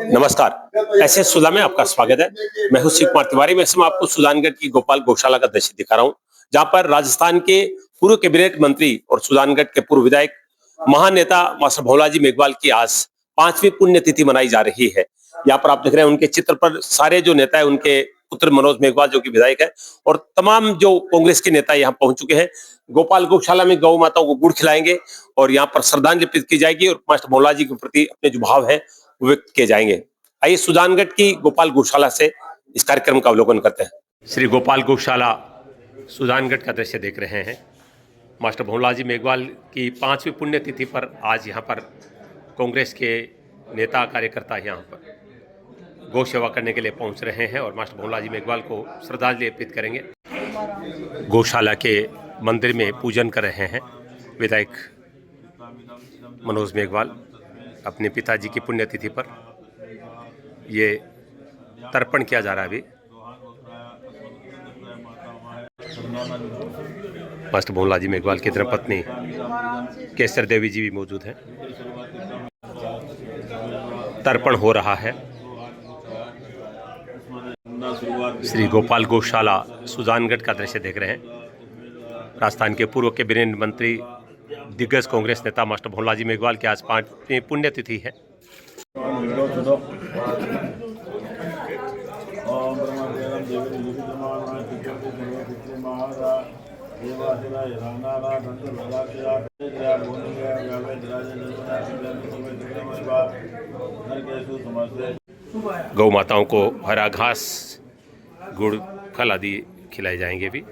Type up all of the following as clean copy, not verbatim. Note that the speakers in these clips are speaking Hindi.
नमस्कार। ऐसे सुधा में आपका स्वागत है। मैं हूं शिव कुमार तिवारी। मैं आपको सुजानगढ़ की गोपाल गौशाला का दृश्य दिखा रहा हूं, जहां पर राजस्थान के पूर्व कैबिनेट मंत्री और सुजानगढ़ के पूर्व विधायक महान नेता मास्टर भोलाजी मेघवाल की आज 5वीं पुण्यतिथि मनाई जा रही है। यहाँ पर आप देख रहे हैं उनके चित्र पर सारे जो नेता है, उनके पुत्र मनोज मेघवाल जो कि विधायक है, और तमाम जो कांग्रेस के नेता यहाँ पहुंच चुके हैं। गोपाल गौशाला में गौ माताओं को गुड़ खिलाएंगे और यहाँ पर श्रद्धांजलि अर्पित की जाएगी और मास्टर भोलाजी के प्रति अपने जो भाव है व्यक्त किए जाएंगे। आइए सुजानगढ़ की गोपाल गौशाला से इस कार्यक्रम का अवलोकन करते हैं। श्री गोपाल गौशाला सुजानगढ़ का दृश्य देख रहे हैं। मास्टर भोलाजी मेघवाल की 5वीं पुण्यतिथि पर आज यहाँ पर कांग्रेस के नेता कार्यकर्ता यहाँ पर गौ सेवा करने के लिए पहुँच रहे हैं और मास्टर भोलाजी मेघवाल को श्रद्धांजलि अर्पित करेंगे। गौशाला के मंदिर में पूजन कर रहे हैं विधायक मनोज मेघवाल अपने पिताजी की पुण्यतिथि पर। ये तर्पण किया जा रहा है अभी। मास्टर भोलाजी मेघवाल की धर्मपत्नी केसर देवी जी भी मौजूद हैं। तर्पण हो रहा है। श्री गोपाल गौशाला सुजानगढ़ का दृश्य देख रहे हैं। राजस्थान के पूर्व कैबिनेट मंत्री दिग्गज कांग्रेस नेता मास्टर भोलाजी मेघवाल की आज 5वीं पुण्यतिथि है। गौ माताओं को हरा घास, गुड़, फल आदि खिलाए जाएंगे भी।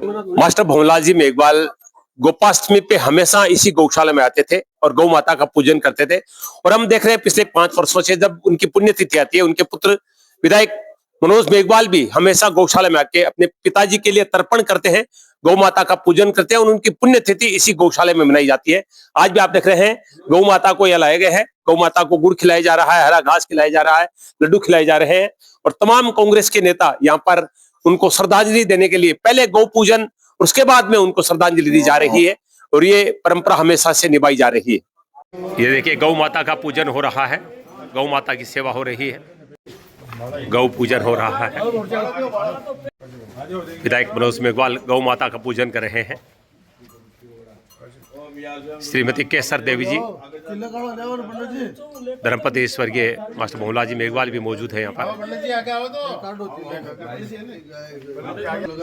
मास्टर भोलाजी मेघवाल गोपाष्टमी पे हमेशा इसी गौशाला में आते थे और गौ माता का पूजन करते थे। और हम देख रहे हैं पिछले 5 वर्षों से जब उनकी पुण्यतिथि आती है, उनके पुत्र विधायक मनोज मेघवाल भी हमेशा गौशाला में आके अपने पिताजी के लिए तर्पण करते हैं, गौ माता का पूजन करते हैं और उनकी पुण्यतिथि इसी गौशाला में मनाई जाती है। आज भी आप देख रहे हैं गौ माता को यह लाए गए हैं। गौ माता को गुड़ खिलाया जा रहा है, हरा घास खिलाया जा रहा है, लड्डू खिलाए जा रहे हैं और तमाम कांग्रेस के नेता यहाँ पर उनको श्रद्धांजलि देने के लिए पहले गौ पूजन, उसके बाद में उनको श्रद्धांजलि दी जा रही है और ये परंपरा हमेशा से निभाई जा रही है। ये देखिए गौ माता का पूजन हो रहा है, गौ माता की सेवा हो रही है, गौ पूजन हो रहा है। विधायक मनोज मेघवाल गौ माता का पूजन कर रहे हैं। श्रीमती केसर देवी जी, धर्मपति स्वर्गीय मास्टर भोलाजी मेघवाल भी मौजूद है यहाँ पर।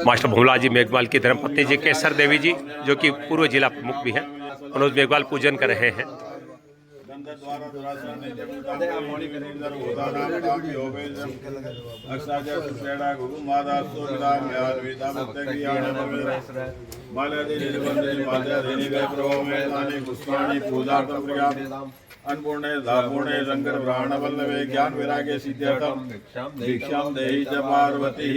मास्टर भोलाजी मेघवाल की धर्मपत्नी जी केसर देवी जी, जो कि पूर्व जिला प्रमुख भी हैं, मनोज मेघवाल पूजन कर रहे हैं। अन्नपूर्णे धापूर्णे शंकर ब्राह्मण वल्लभे ज्ञान वैराग्य सिद्ध्यर्थम भिक्षाम देहि च पार्वती।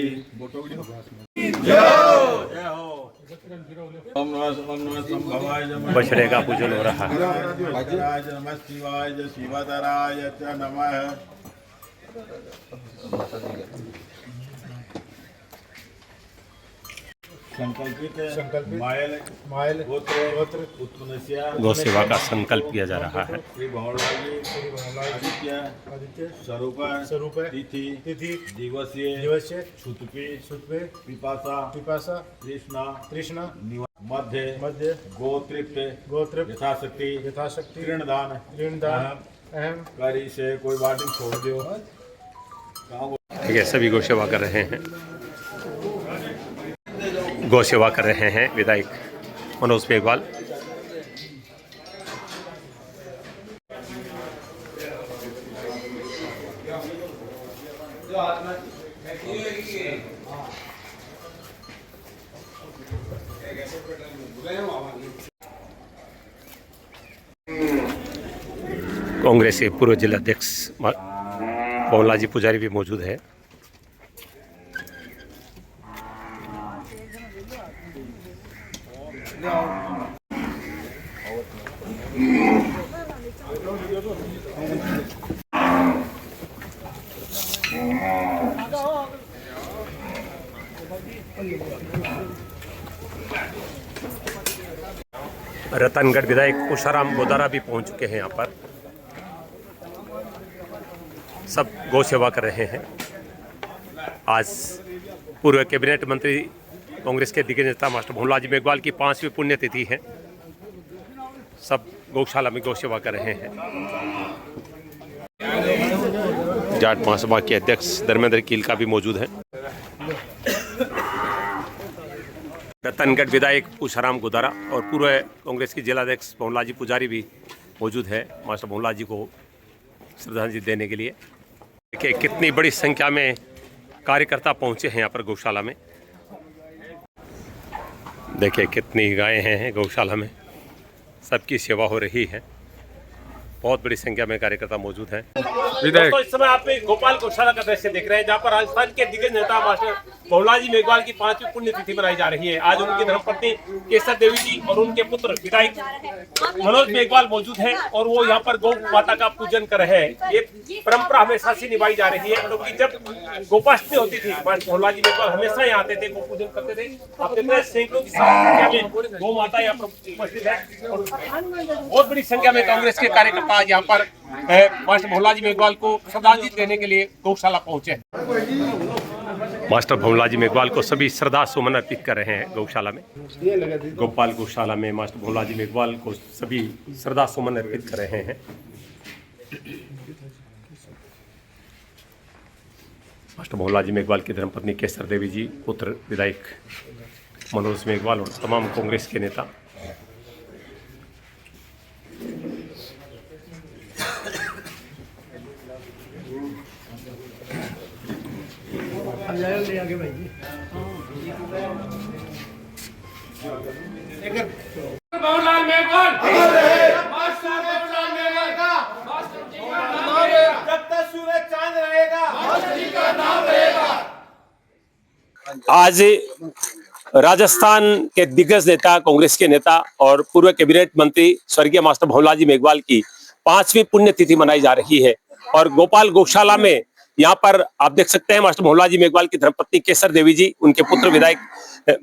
बछड़े का पूजन हो रहा है। नमः शिवाय च शिवतराय च नमः। संकल्पित गोत्र गौ सेवा का संकल्प किया जा रहा है। श्री भोलाजी आदित्य स्वरूप तिथि दिवसीय सुतपे पिपासा तृष्णा मध्य गोत्र यथाशक्ति ऋणदान अहम करी से कोई बाटिंग छोड़ दो। ठीक है, सभी गौ सेवा कर रहे हैं। गौ सेवा कर रहे हैं विधायक मनोज मेघवाल। कांग्रेस के पूर्व जिलाध्यक्ष भोलाजी पुजारी भी मौजूद है। रतनगढ़ विधायक उषाराम गोदारा भी पहुंच चुके हैं यहाँ पर। सब गौ सेवा कर रहे हैं। आज पूर्व कैबिनेट मंत्री कांग्रेस के दिग्गज नेता मास्टर भंवरलाल जी मेघवाल की 5वीं पुण्यतिथि है। सब गौशाला में गौ सेवा कर रहे हैं। जाट महासभा के अध्यक्ष धर्मेंद्र कीलका भी मौजूद हैं। रतनगढ़ विधायक पूछाराम गोदारा और पूर्व कांग्रेस के जिलाध्यक्ष भंवरलाल जी पुजारी भी मौजूद है मास्टर भंवरलाल जी को श्रद्धांजलि देने के लिए। देखिए कितनी बड़ी संख्या में कार्यकर्ता पहुंचे हैं यहाँ पर गौशाला में। देखिए कितनी गायें हैं गौशाला में, सबकी सेवा हो रही है। बहुत बड़ी संख्या में कार्यकर्ता मौजूद हैं। दोस्तों इस समय आप गोपाल गौशाला का दृश्य देख रहे हैं, जहां पर राजस्थान के दिग्गज नेता मास्टर भंवरलाल जी मेघवाल की 5वीं पुण्यतिथि मनाई जा रही है। आज उनकी धर्मपत्नी केसर देवी जी और उनके पुत्र विधायक मनोज मेघवाल मौजूद हैं और वो यहाँ पर गौ माता का पूजन कर रहे हैं। ये परंपरा हमेशा से निभाई जा रही है, क्योंकि जब गोपाष्टमी होती थी भंवरलाल जी मेघवाल हमेशा यहाँ आते थे, गौ पूजन करते थे। आप देख रहे हैं सैकड़ों की संख्या में गौ माता यहाँ पर उपस्थित है और बहुत बड़ी संख्या में कांग्रेस के कार्यकर्ता आज यहाँ पर मास्टर भंवरलाल जी मेघवाल को श्रद्धांजलि देने के लिए गौशाला पहुंचे। मास्टर भंवरलाल जी मेघवाल को सभी श्रद्धा सुमन अर्पित कर रहे हैं गौशाला में। गोपाल गौशाला में मास्टर भंवरलाल जी मेघवाल को सभी श्रद्धा सुमन अर्पित कर रहे हैं। मास्टर भंवरलाल जी मेघवाल की धर्मपत्नी केसर देवी जी, पुत्र विधायक मनोज मेघवाल और तमाम कांग्रेस के नेता। भंवरलाल मेघवाल मास्टर भंवरलाल मेघवाल का मास्टर जी का नाम रहेगा, जब तक सूरज चांद रहेगा मास्टर जी का नाम रहेगा। आज राजस्थान के दिग्गज नेता, कांग्रेस के नेता और पूर्व कैबिनेट मंत्री स्वर्गीय मास्टर भंवरलाल जी मेघवाल की 5वीं पुण्यतिथि मनाई जा रही है और गोपाल गौशाला में यहाँ पर आप देख सकते हैं मास्टर भंवरलाल जी मेघवाल की धर्मपत्नी केसर देवी जी, उनके पुत्र विधायक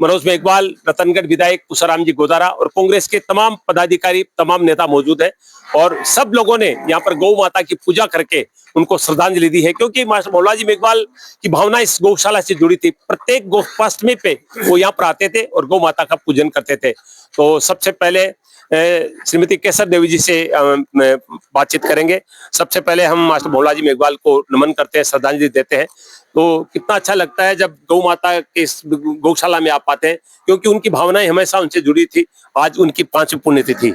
मनोज मेघवाल, रतनगढ़ विधायक पूछाराम जी गोदारा और कांग्रेस के तमाम पदाधिकारी, तमाम नेता मौजूद हैं और सब लोगों ने यहाँ पर गौ माता की पूजा करके उनको श्रद्धांजलि दी है, क्योंकि मास्टर भंवरलाल जी मेघवाल की भावना इस गौशाला से जुड़ी थी। प्रत्येक गोपाष्टमी पे वो यहाँ पर आते थे और गौ माता का पूजन करते थे। तो सबसे पहले श्रीमती केसर देवी जी से बातचीत करेंगे। सबसे पहले हम मास्टर भंवरलाल जी मेघवाल को नमन करते हैं, श्रद्धांजलि देते हैं। तो कितना अच्छा लगता है जब गौ माता के इस गौशाला में आप पाते हैं, क्योंकि उनकी भावनाएं हमेशा उनसे जुड़ी थी। आज उनकी 5वीं पुण्यतिथि।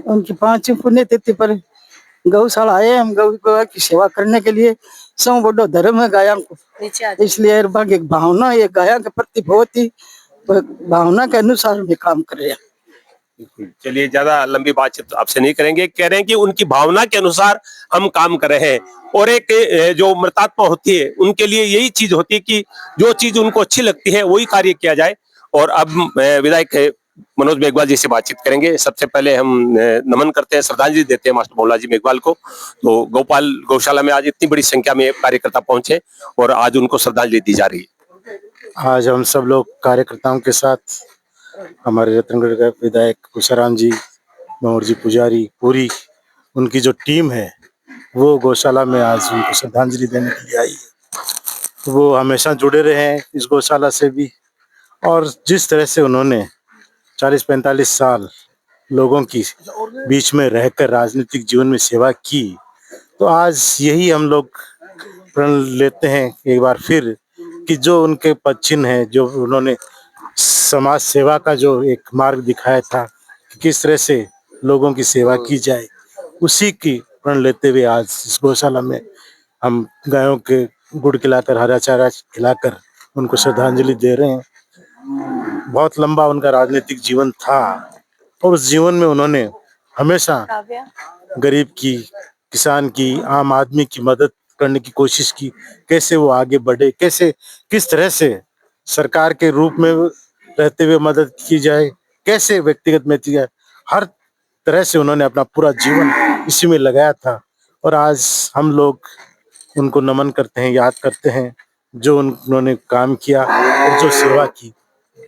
उनकी 5वीं पुण्यतिथि पर गौशाला आए हम गौ की सेवा करने के लिए। सौ बड़ो धर्म है गायों को, इसलिए एक भावना, ये गायों के प्रति बहुत ही भावना के अनुसार भी काम कर रहे हैं। चलिए ज्यादा लंबी बातचीत आपसे नहीं करेंगे। कह रहे हैं कि उनकी भावना के अनुसार हम काम कर रहे हैं और एक जो मृतात्मा होती है उनके लिए यही चीज होती है कि जो चीज उनको अच्छी लगती है वही कार्य किया जाए। और अब विधायक मनोज मेघवाल जी से बातचीत करेंगे। सबसे पहले हम नमन करते हैं, श्रद्धांजलि देते हैं मास्टर भंवरलाल जी मेघवाल को। तो गोपाल गौशाला में आज इतनी बड़ी संख्या में कार्यकर्ता पहुंचे और आज उनको श्रद्धांजलि दी जा रही है। आज हम सब लोग कार्यकर्ताओं के साथ हमारे रतनगढ़ के विधायक पूछाराम जी, भंवर जी पुजारी, पूरी उनकी जो टीम है वो गौशाला में आज उनको श्रद्धांजलि देने के लिए आई है। वो हमेशा जुड़े रहे हैं इस गौशाला से भी और जिस तरह से उन्होंने 40-45 साल लोगों की बीच में रहकर राजनीतिक जीवन में सेवा की, तो आज यही हम लोग प्रण लेते हैं एक बार फिर कि जो उनके पद चिन्ह है, जो उन्होंने समाज सेवा का जो एक मार्ग दिखाया था कि किस तरह से लोगों की सेवा की जाए, उसी की प्रण लेते हुए आज इस गौशाला में हम गायों के गुड़ खिलाकर, हरा चारा खिलाकर उनको श्रद्धांजलि दे रहे हैं। बहुत लंबा उनका राजनीतिक जीवन था और उस जीवन में उन्होंने हमेशा गरीब की, किसान की, आम आदमी की मदद करने की कोशिश की। कैसे वो आगे बढ़े, कैसे किस तरह से सरकार के रूप में रहते हुए मदद की जाए, कैसे व्यक्तिगत में की जाए, हर तरह से उन्होंने अपना पूरा जीवन इसी में लगाया था। और आज हम लोग उनको नमन करते हैं, याद करते हैं जो उन्होंने काम किया और जो सेवा की।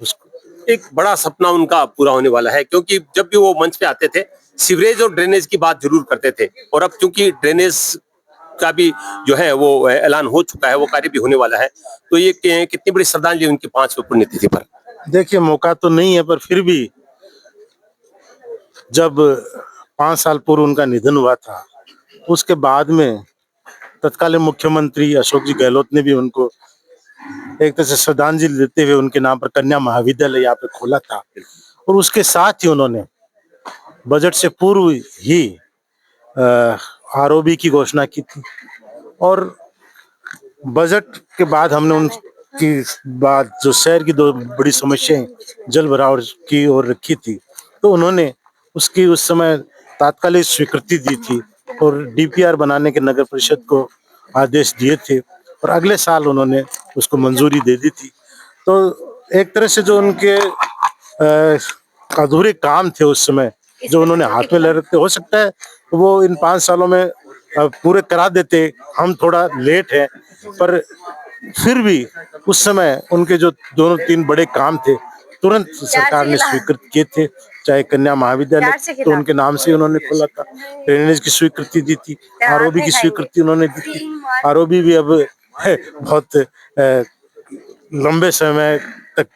उसको एक बड़ा सपना उनका पूरा होने वाला है, क्योंकि जब भी वो मंच पे आते थे सीवरेज और ड्रेनेज की बात जरूर करते थे और अब चूंकि ड्रेनेज का भी जो है वो ऐलान हो चुका है, वो कार्य भी होने वाला है। तो ये कितनी बड़ी श्रद्धांजलि उनकी 5वीं पुण्यतिथि पर। देखिए, मौका तो नहीं है, पर फिर भी जब 5 साल पूर्व उनका निधन हुआ था, उसके बाद में तत्कालीन मुख्यमंत्री अशोक जी गहलोत ने भी उनको एक तरह से श्रद्धांजलि देते हुए उनके नाम पर कन्या महाविद्यालय यहाँ पे खोला था। और उसके साथ ही उन्होंने बजट से पूर्व ही आरओबी की घोषणा की थी, और बजट के बाद हमने उनकी बात जो शहर की 2 बड़ी समस्याएं जल भराव की ओर रखी थी, तो उन्होंने उसकी उस समय तात्कालिक स्वीकृति दी थी और डीपीआर बनाने के नगर परिषद को आदेश दिए थे, और अगले साल उन्होंने उसको मंजूरी दे दी थी। तो एक तरह से जो उनके अधूरे काम थे उस समय, जो उन्होंने हाथ में ले रखे, हो सकता है वो इन 5 सालों में पूरे करा देते। हम थोड़ा लेट है, पर फिर भी उस समय उनके जो 2-3 बड़े काम थे तुरंत सरकार ने स्वीकृत किए थे। चाहे कन्या महाविद्यालय तो उनके नाम से उन्होंने खोला था, ड्रेनेज की स्वीकृति दी थी, आरओबी की स्वीकृति उन्होंने दी थी। आरओबी भी अब बहुत लंबे समय तक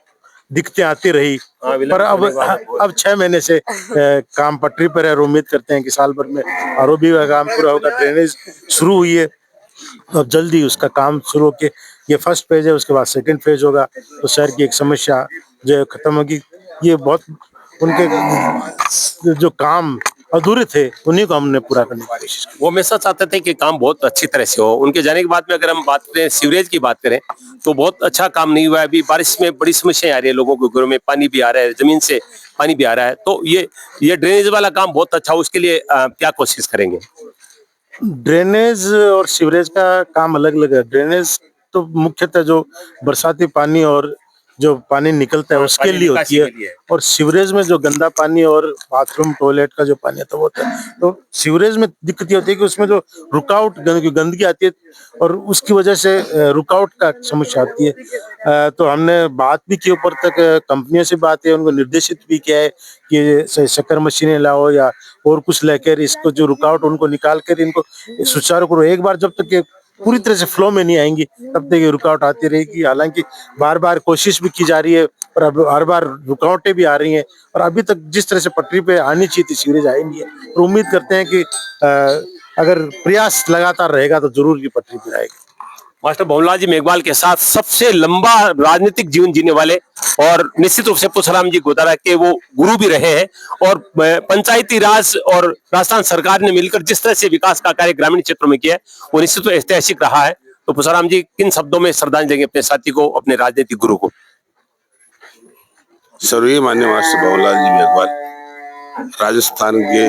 दिक्कतें आती रही, पर अब 6 महीने से काम पटरी पर है, और उम्मीद करते हैं कि साल भर में आरओबी का काम पूरा होगा। ड्रेनेज शुरू हुई है, अब जल्दी उसका काम शुरू होके, ये फर्स्ट फेज है, उसके बाद सेकंड फेज होगा, तो शहर की एक समस्या जो है खत्म होगी। ये बहुत उनके जो काम अधूरे थे उन्हीं को हमने पूरा करने की कोशिश की। वो हमेशा चाहते थे कि काम बहुत अच्छी तरह से हो। उनके जाने के बाद में अगर हम बात करें सीवरेज की बात करें तो बहुत अच्छा काम नहीं हुआ है। अभी बारिश में बड़ी समस्याएं आ रही है, लोगों के घरों में पानी भी आ रहा है, जमीन से पानी भी आ रहा है। तो ये ड्रेनेज वाला काम बहुत अच्छा हो, उसके लिए क्या कोशिश करेंगे? ड्रेनेज और सीवरेज का काम अलग अलग है। ड्रेनेज तो मुख्यतः जो बरसाती पानी और जो पानी निकलता है उसके लिए होती है, और सीवरेज में जो गंदा पानी और बाथरूम टॉयलेट का जो पानी आता है वो होता है। तो सीवरेज में दिक्कत ये होती है कि उसमें जो रुकावट गंदगी आती है और उसकी वजह से रुकावट का समस्या आती है। तो हमने बात भी की, ऊपर तक कंपनियों से बात है, उनको निर्देशित भी किया है कि शक्कर मशीनें लाओ या और कुछ लेकर इसको जो रुकावट उनको निकाल कर इनको सुचारू करो। एक बार जब तक ये पूरी तरह से फ्लो में नहीं आएंगी तब तक ये रुकावट आती रहेगी। हालांकि बार बार कोशिश भी की जा रही है, पर अब हर बार रुकावटें भी आ रही हैं, और अभी तक जिस तरह से पटरी पे आनी चाहिए थी सीवरेज आई नहीं है। और उम्मीद करते हैं कि अगर प्रयास लगातार रहेगा तो जरूर ये पटरी पे आएगी। मास्टर भंवरलाल जी मेघवाल के साथ सबसे लंबा राजनीतिक जीवन जीने वाले और निश्चित रूप से पुष्पराम जी गोतारा के वो गुरु भी रहे हैं, और पंचायती राज और राजस्थान सरकार ने मिलकर जिस तरह से विकास का कार्य ग्रामीण क्षेत्रों में किया है वो निश्चित रूप से ऐतिहासिक रहा है। तो पुष्पराम जी किन शब्दों में श्रद्धांजलि देंगे अपने साथी को, अपने राजनीतिक गुरु को? सर्वीय मान्य मास्टर भंवरलाल जी मेघवाल राजस्थान के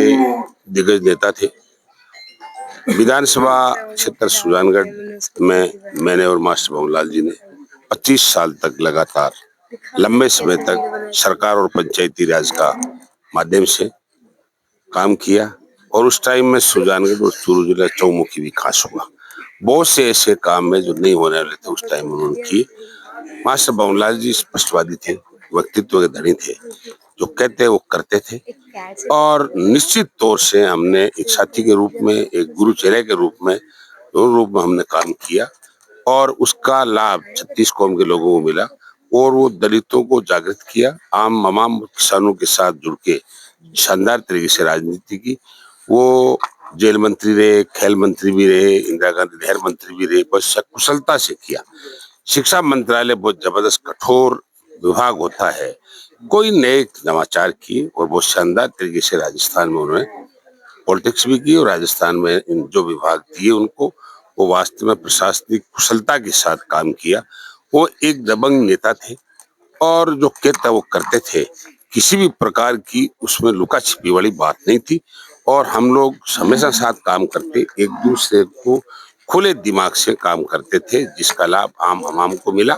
दिग्गज नेता थे। विधानसभा क्षेत्र सुजानगढ़ में मैंने और मास्टर भंवरलाल जी ने 25 साल तक लगातार लंबे समय तक सरकार और पंचायती राज का माध्यम से काम किया, और उस टाइम में सुजानगढ़ और चूरू जिला चौमुखी विकास हुआ। बहुत से ऐसे काम में जो नहीं होने वाले थे उस टाइम उन्होंने किए। मास्टर भंवरलाल जी स्पष्टवादी थे, व्यक्तित्व के धनी थे, जो कहते वो करते थे, और निश्चित तौर से हमने एक साथी के रूप में, एक गुरु चेले के रूप में, दोनों रूप में हमने काम किया, और उसका लाभ 36 कौम के लोगों को मिला, और वो दलितों को जागृत किया। तमाम किसानों के साथ जुड़ के शानदार तरीके से राजनीति की। वो जेल मंत्री रहे, खेल मंत्री भी रहे, इंदिरा गांधी नहर मंत्री भी रहे, बहुत कुशलता से किया। शिक्षा मंत्रालय बहुत जबरदस्त कठोर विभाग होता है, कोई नए नवाचार किए, और बहुत शानदार तरीके से राजस्थान में उन्होंने पॉलिटिक्स भी की, और राजस्थान में इन जो विभाग दिए उनको वो वास्तव में प्रशासनिक कुशलता के साथ काम किया। वो एक दबंग नेता थे, और जो कहता वो करते थे, किसी भी प्रकार की उसमें लुका छिपी वाली बात नहीं थी, और हम लोग हमेशा साथ काम करते, एक दूसरे को खुले दिमाग से काम करते थे, जिसका लाभ आम आवाम को मिला।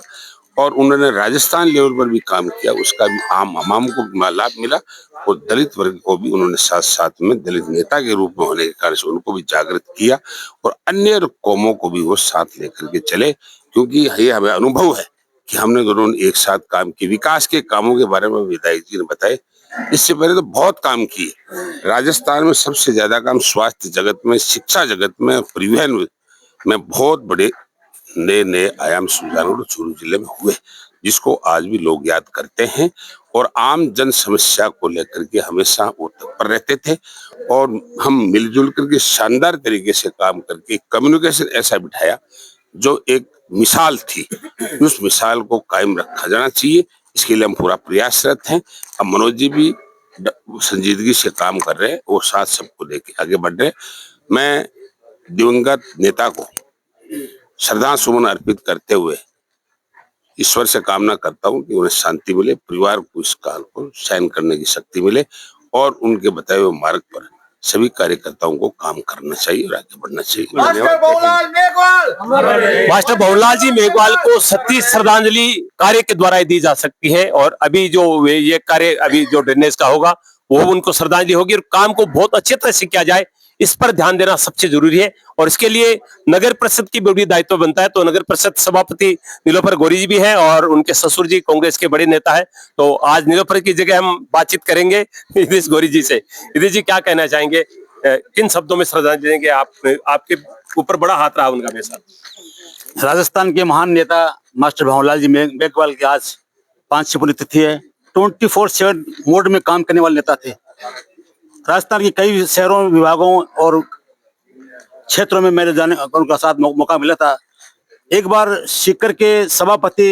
और उन्होंने राजस्थान लेवल पर भी काम किया, उसका भी आम आवाम को लाभ मिला, और दलित वर्ग को भी उन्होंने साथ साथ में दलित नेता के रूप में होने के कारण से उनको भी जागृत किया, और अन्य कौमों को भी वो साथ लेकर के चले। क्योंकि ये हमें अनुभव है कि हमने दोनों एक साथ काम किए। विकास के कामों के बारे में विधायक जी ने बताए, इससे पहले तो बहुत काम किए। राजस्थान में सबसे ज्यादा काम स्वास्थ्य जगत में, शिक्षा जगत में, परिवहन में बहुत बड़े नए नए आयाम सुजानगढ़ और चूरू जिले में हुए, जिसको आज भी लोग याद करते हैं। और आम जन समस्या को लेकर के हमेशा वो तत्पर रहते थे और हम मिलजुल करके शानदार तरीके से काम करके कम्युनिकेशन ऐसा बिठाया जो एक मिसाल थी। उस मिसाल को कायम रखा जाना चाहिए, इसके लिए हम पूरा प्रयासरत हैं। अब मनोज जी भी संजीदगी से काम कर रहे हैं और साथ सबको लेके आगे बढ़ रहे हैं। मैं दिवंगत नेता को श्रद्धा सुमन अर्पित करते हुए ईश्वर से कामना करता हूं कि उन्हें शांति मिले, परिवार को इस काल को सहन करने की शक्ति मिले और उनके बताए हुए मार्ग पर सभी कार्यकर्ताओं को काम करना चाहिए और आगे बढ़ना चाहिए। मास्टर बहुलाल मेघवाल मास्टर भंवरलाल जी मेघवाल को सच्ची श्रद्धांजलि कार्य के द्वारा ही दी जा सकती है और अभी जो ये कार्य अभी जो ड्रेनेज का होगा वो उनको श्रद्धांजलि होगी और काम को बहुत अच्छे तरह से किया जाए, इस पर ध्यान देना सबसे जरूरी है। और इसके लिए नगर परिषद की बड़ी दायित्व बनता है। तो नगर परिषद सभापति नीलोफर गौरी जी भी हैं और उनके ससुर जी कांग्रेस के बड़े नेता है। तो आज नीलोफर की जगह हम बातचीत करेंगे इधेश गौरी जी से। इधेश जी क्या कहना चाहेंगे, किन शब्दों में श्रद्धांजलि देंगे? आपके ऊपर बड़ा हाथ रहा उनका हमेशा। राजस्थान के महान नेता मास्टर भंवरलाल जी मेघवाल की आज 5 पुण्यतिथि है। 24/7 मोड में काम करने वाले नेता थे। राजस्थान के कई शहरों, विभागों और क्षेत्रों में मेरे जाने उनका साथ मौका मिला था। एक बार सीकर के सभापति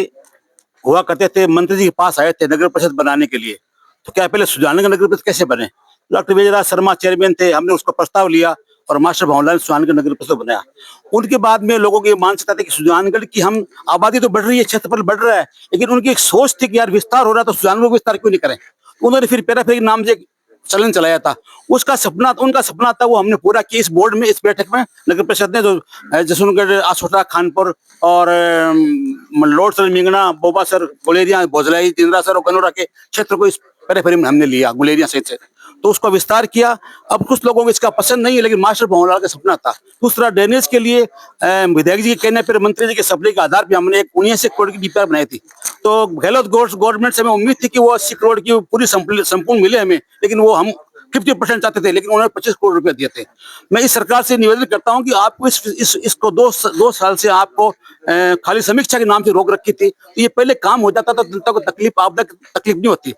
हुआ करते थे, मंत्री जी के पास आए थे नगर परिषद बनाने के लिए। तो क्या पहले सुजानगढ़ नगर परिषद कैसे बने? डॉक्टर विजयराज शर्मा चेयरमैन थे, हमने उसका प्रस्ताव लिया और मास्टर भंवरलाल सुजानगढ़ नगर परिषद बनाया। उनके बाद में लोगों की मानसिकता थी कि सुजानगढ़ की हम आबादी तो बढ़ रही है, क्षेत्रफल बढ़ रहा है, लेकिन उनकी एक सोच थी कि यार विस्तार हो रहा है तो सुजानगढ़ को विस्तार क्यों नहीं करें। उन्होंने फिर पेराफेरी नाम से चलन चलाया था। उनका सपना था, वो हमने पूरा किया। इस बोर्ड में, इस बैठक में नगर परिषद ने जो जसवंतगढ़, आसोटा, खानपुर और Lodsar, Mingna, Bobasar, Guleria, Bhojlai, Jindrasar और गनौरा के क्षेत्र को इस पेराफेरी में हमने लिया, गुलेरिया सहित से। तो उसका विस्तार किया। अब कुछ लोगों को इसका पसंद नहीं है, लेकिन मास्टर भंवरलाल का सपना था। दूसरा, ड्रेनेज के लिए विधायक जी के कहने पर, मंत्री जी के सप्लाई के आधार पर हमने एक 79 करोड़ की डीपीआर बनाई थी। तो गहलोत गवर्नमेंट से हमें उम्मीद थी कि वो 80 करोड़ की पूरी संपूर्ण मिले हमें, लेकिन वो हम 50% चाहते थे, लेकिन उन्होंने 25 करोड़ रुपए दिए थे। मैं इस सरकार से निवेदन करता हूं कि आपको इसको 2 साल से आपको खाली समीक्षा के नाम से रोक रखी थी। तो ये पहले काम हो जाता था, जनता को तकलीफ, आपदा तकलीफ नहीं होती।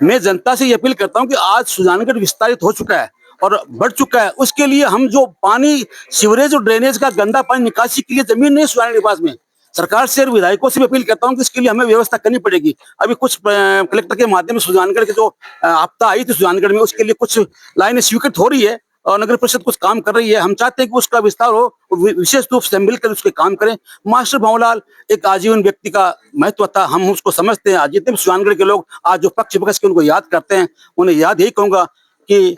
मैं जनता से ये अपील करता हूं कि आज सुजानगढ़ विस्तारित हो चुका है और बढ़ चुका है। उसके लिए हम जो पानी, सीवरेज और ड्रेनेज का गंदा पानी निकासी के लिए जमीन नहीं सुजानगढ़ के पास में, सरकार से और विधायकों से भी अपील करता हूं कि इसके लिए हमें व्यवस्था करनी पड़ेगी। अभी कुछ कलेक्टर के माध्यम से सुजानगढ़ के जो आपदा आई थी सुजानगढ़ में, उसके लिए कुछ लाइनें स्वीकृत हो रही है और नगर परिषद कुछ काम कर रही है। हम चाहते हैं कि उसका विस्तार हो, विशेष रूप से मिलकर उसके काम करें। मास्टर भंवरलाल एक आजीवन व्यक्ति का महत्व था, हम उसको समझते हैं। जितने भी सुजानगढ़ के लोग आज जो पक्ष विपक्ष के उनको याद करते हैं, उन्हें याद यही कहूंगा कि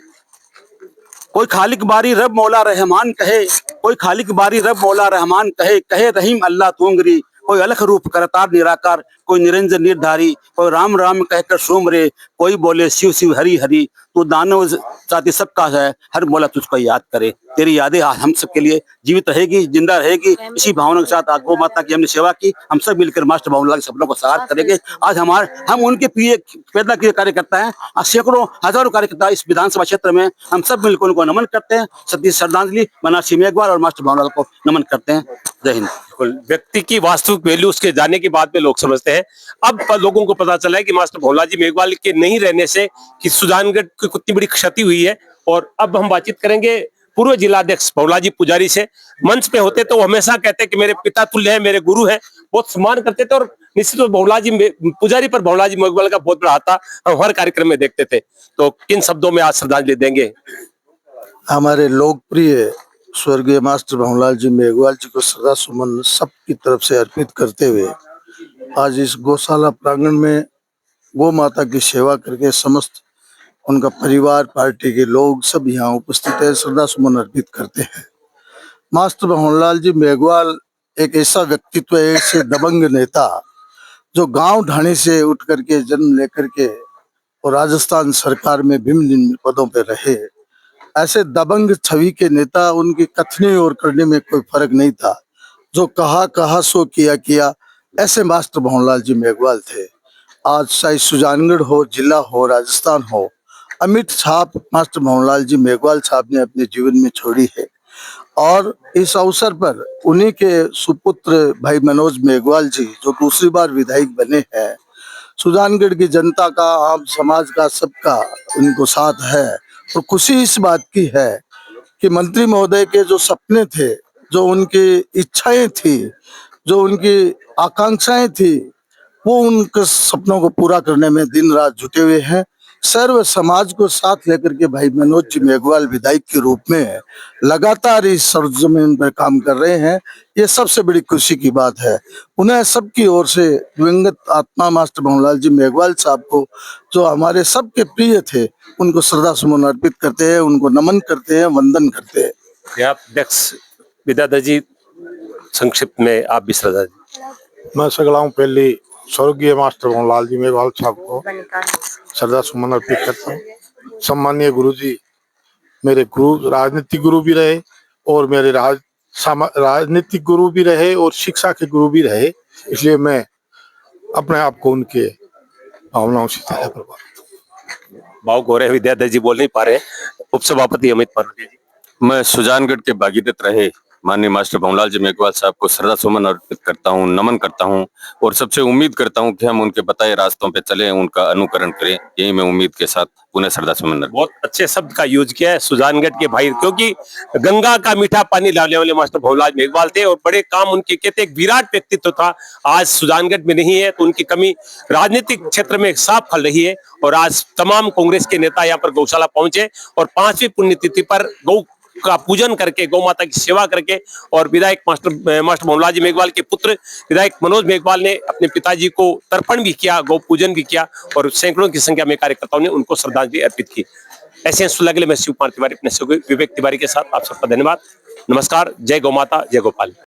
कोई खालिक बारी रब मौला रहमान कहे, कोई खालिक बारी रब मौला रहमान कहे, कहे रहीम अल्लाह तोंगरी, कोई अलख रूप करतार निराकार, कोई निरंजन निर्धारी, कोई राम राम कहकर सोमरे, कोई बोले शिव शिव हरि हरि, तू दानव जाति सबका है, हर मौला तुझको याद करे। तेरी यादें हम सबके लिए जीवित रहेगी, जिंदा रहेगी। इसी भावना के साथ आज गौ माता की हमने सेवा की। हम सब मिलकर मास्टर भंवरलाल के सपनों को साकार करेंगे। आज हम उनके प्रिय पैदा किए कार्यकर्ता हैं। आज सैकड़ों हजारों कार्यकर्ता इस विधानसभा क्षेत्र में, हम सब मिलकर उनको नमन करते हैं। सच्ची श्रद्धांजलि मनासी मेघवाल और मास्टर भंवरलाल को नमन करते हैं। जय हिंद। व्यक्ति की वास्तविक वैल्यू उसके जाने के बाद में लोग समझते हैं। अब लोगों को पता चला है कि मास्टर भंवरलाल जी मेघवाल के नहीं रहने से कि सुजानगढ़ की कितनी बड़ी क्षति हुई है। और अब हम बातचीत करेंगे पूर्व जिलाध्यक्ष भंवरलाल जी पुजारी से। मंच पे होते तो वो हमेशा कहते कि मेरे पिता तुल्य है, मेरे गुरु है, बहुत सम्मान करते थे। और निश्चित रूप भंवरलाल जी पुजारी पर भंवरलाल जी मेघवाल का बहुत बड़ा हाथ था, हम हर कार्यक्रम में देखते थे। तो किन शब्दों में आज श्रद्धांजलि देंगे? हमारे लोकप्रिय स्वर्गीय मास्टर भंवरलाल जी मेघवाल जी को श्रद्धा सुमन सबकी तरफ से अर्पित करते हुए आज इस गौशाला प्रांगण में गौ माता की सेवा करके समस्त उनका परिवार, पार्टी के लोग सब यहाँ उपस्थित है, श्रद्धा सुमन अर्पित करते हैं। मास्टर भंवरलाल जी मेघवाल एक ऐसा व्यक्तित्व है, ऐसे दबंग नेता जो गांव ढाणी से उठ करके जन्म लेकर के और राजस्थान सरकार में विभिन्न पदों पर रहे। ऐसे दबंग छवि के नेता, उनकी कथनी और करने में कोई फर्क नहीं था। जो कहा सो किया, ऐसे मास्टर भंवरलाल जी मेघवाल थे। आज चाहे सुजानगढ़ हो, जिला हो, राजस्थान हो, अमिट छाप मास्टर भंवरलाल जी मेघवाल साहब ने अपने जीवन में छोड़ी है। और इस अवसर पर उन्हीं के सुपुत्र भाई मनोज मेघवाल जी जो दूसरी बार विधायक बने हैं, सुजानगढ़ की जनता का, आम समाज का, सबका उनको साथ है। और खुशी इस बात की है कि मंत्री महोदय के जो सपने थे, जो उनकी इच्छाएं थी, जो उनकी आकांक्षाएं थी, वो उनके सपनों को पूरा करने में दिन रात जुटे हुए हैं। सर्व समाज को साथ लेकर के भाई मनोज जी मेघवाल विधायक के रूप में लगातार इस सरजमीन पर काम कर रहे हैं। ये सबसे बड़ी खुशी की बात है। उन्हें सबकी ओर से दिवंगत आत्मा मास्टर भंवरलाल जी मेघवाल साहब को, जो हमारे सबके प्रिय थे, उनको श्रद्धा सुमन अर्पित करते हैं, उनको नमन करते हैं, वंदन करते हैं। आप अध्यक्ष विद्याधर जी, संक्षिप्त में आप भी श्रद्धा जी। मैं सगला हूँ पहले स्वर्गीय मास्टर भंवरलाल जी मेघवाल साहब को श्रद्धा सुमन अर्पित करता हूँ। सम्मानीय गुरु जी मेरे गुरु, राजनीतिक गुरु भी रहे और मेरे राजनीतिक गुरु भी रहे और शिक्षा के गुरु भी रहे, इसलिए मैं अपने आप को उनके भावनाओं से ज्यादा प्रभावित। भावुक हो रहे विद्याधर जी, बोल नहीं पा रहे। उपसभापति अमित मारोटिया जी। मैं सुजानगढ़ के भागीरथ रहे माननीय मास्टर भंवरलाल जी मेघवाल साहब को श्रद्धा सुमन अर्पित करता हूं, नमन करता हूं और सबसे उम्मीद करता हूं कि हम उनके बताए रास्तों पे चलें, उनका अनुकरण करें। यही मैं उम्मीद के साथ पुनः श्रद्धा सुमन। बहुत अच्छे शब्द का यूज किया है, सुजानगढ़ के भाई, क्योंकि गंगा का मीठा पानी लाने वाले मास्टर भंवरलाल मेघवाल थे और बड़े काम उनके कहते एक विराट व्यक्तित्व था। आज सुजानगढ़ में नहीं है तो उनकी कमी राजनीतिक क्षेत्र में साफ फल रही है। और आज तमाम कांग्रेस के नेता यहाँ पर गौशाला पहुंचे और 5वीं पुण्यतिथि पर गौ का पूजन करके, गौ माता की सेवा करके, और विधायक मास्टर भंवरलाल जी मेघवाल के पुत्र विधायक मनोज मेघवाल ने अपने पिताजी को तर्पण भी किया, गौ पूजन भी किया और सैकड़ों की संख्या में कार्यकर्ताओं ने उनको श्रद्धांजलि अर्पित की। ऐसे सुलगले में शिव कुमार तिवारी अपने विवेक तिवारी के साथ आप सबका धन्यवाद। नमस्कार। जय गौ माता, जय गोपाल।